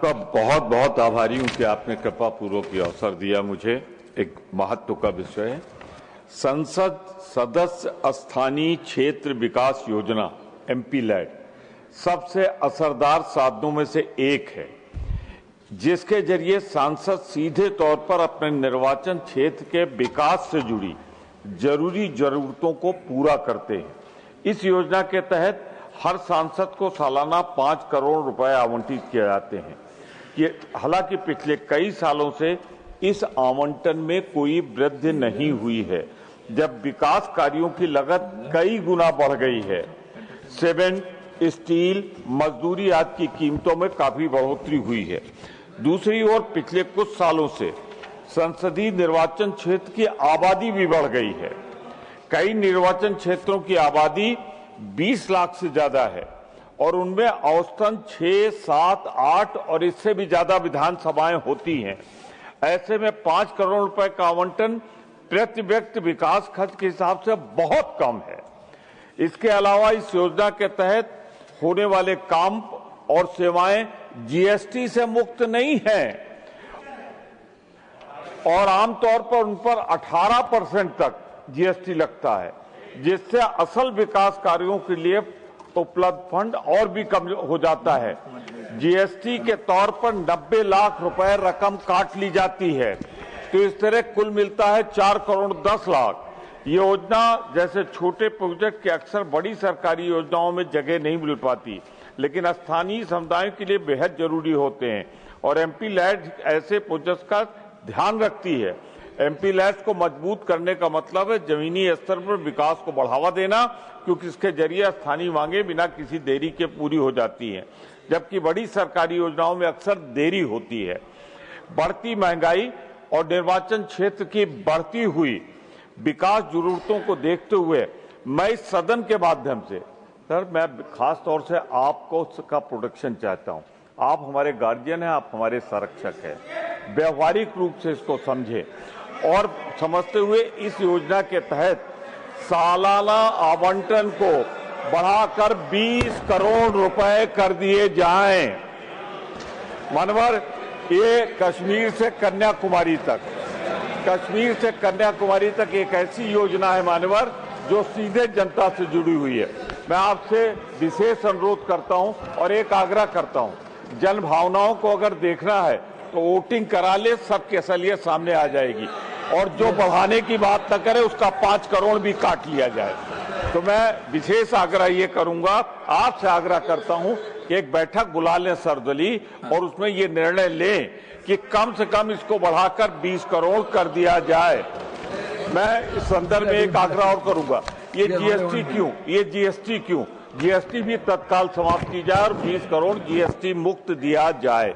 का बहुत बहुत आभारी हूं कि आपने कृपा पूर्वक ये अवसर दिया। मुझे एक महत्व का विषय है। संसद सदस्य स्थानीय क्षेत्र विकास योजना एमपी-लैड सबसे असरदार साधनों में से एक है, जिसके जरिए सांसद सीधे तौर पर अपने निर्वाचन क्षेत्र के विकास से जुड़ी जरूरी जरूरतों को पूरा करते हैं। इस योजना के तहत हर सांसद को सालाना 5 करोड़ रुपए आवंटित किए जाते हैं। हालांकि पिछले कई सालों से इस आवंटन में कोई वृद्धि नहीं हुई है, जब विकास कार्यों की लागत कई गुना बढ़ गई है। सीमेंट, स्टील, मजदूरी आदि की कीमतों में काफी बढ़ोतरी हुई है। दूसरी ओर पिछले कुछ सालों से संसदीय निर्वाचन क्षेत्र की आबादी भी बढ़ गई है। कई निर्वाचन क्षेत्रों की आबादी 20 लाख से ज्यादा है और उनमें औसतन 6, 7, 8 और इससे भी ज्यादा विधानसभाएं होती हैं। ऐसे में 5 करोड़ रुपए का आवंटन प्रति व्यक्ति विकास खर्च के हिसाब से बहुत कम है। इसके अलावा इस योजना के तहत होने वाले काम और सेवाएं जीएसटी से मुक्त नहीं हैं और आमतौर पर उन पर 18% तक जीएसटी लगता है, जिससे असल विकास कार्यों के लिए उपलब्ध फंड और भी कम हो जाता है। जीएसटी के तौर पर 90 लाख रुपए रकम काट ली जाती है, तो इस तरह कुल मिलता है 4 करोड़ 10 लाख। ये योजना जैसे छोटे प्रोजेक्ट के अक्सर बड़ी सरकारी योजनाओं में जगह नहीं मिल पाती, लेकिन स्थानीय समुदायों के लिए बेहद जरूरी होते हैं और एमपी-लैड ऐसे प्रोजेक्ट का ध्यान रखती है। एमपी-लैड को मजबूत करने का मतलब है जमीनी स्तर पर विकास को बढ़ावा देना, क्योंकि इसके जरिए स्थानीय मांगे बिना किसी देरी के पूरी हो जाती हैं, जबकि बड़ी सरकारी योजनाओं में अक्सर देरी होती है। बढ़ती महंगाई और निर्वाचन क्षेत्र की बढ़ती हुई विकास जरूरतों को देखते हुए मैं इस सदन के माध्यम से मैं खास तौर से आपको उसका प्रोटेक्शन चाहता हूं। आप हमारे गार्जियन हैं, आप हमारे संरक्षक हैं। व्यवहारिक रूप से इसको समझें और समझते हुए इस योजना के तहत सालाना आवंटन को बढ़ाकर 20 करोड़ रुपए कर दिए जाएं। मानवर, ये कश्मीर से कन्याकुमारी तक एक ऐसी योजना है मानवर, जो सीधे जनता से जुड़ी हुई है। मैं आपसे विशेष अनुरोध करता हूं और एक आग्रह करता हूं, जन भावनाओं को अगर देखना है तो वोटिंग करा ले, सबकी असलियत सामने आ जाएगी और जो बढ़ाने की बात न करे उसका 5 करोड़ भी काट लिया जाए। तो मैं विशेष आग्रह ये करूंगा, आपसे आग्रह करता हूं कि एक बैठक बुला लें सर्वदलीय और उसमें ये निर्णय लें कि कम से कम इसको बढ़ाकर 20 करोड़ कर दिया जाए। मैं इस संदर्भ में एक आग्रह और करूंगा, ये जीएसटी क्यों? जीएसटी भी तत्काल समाप्त की जाए और 20 करोड़ जीएसटी मुक्त दिया जाए।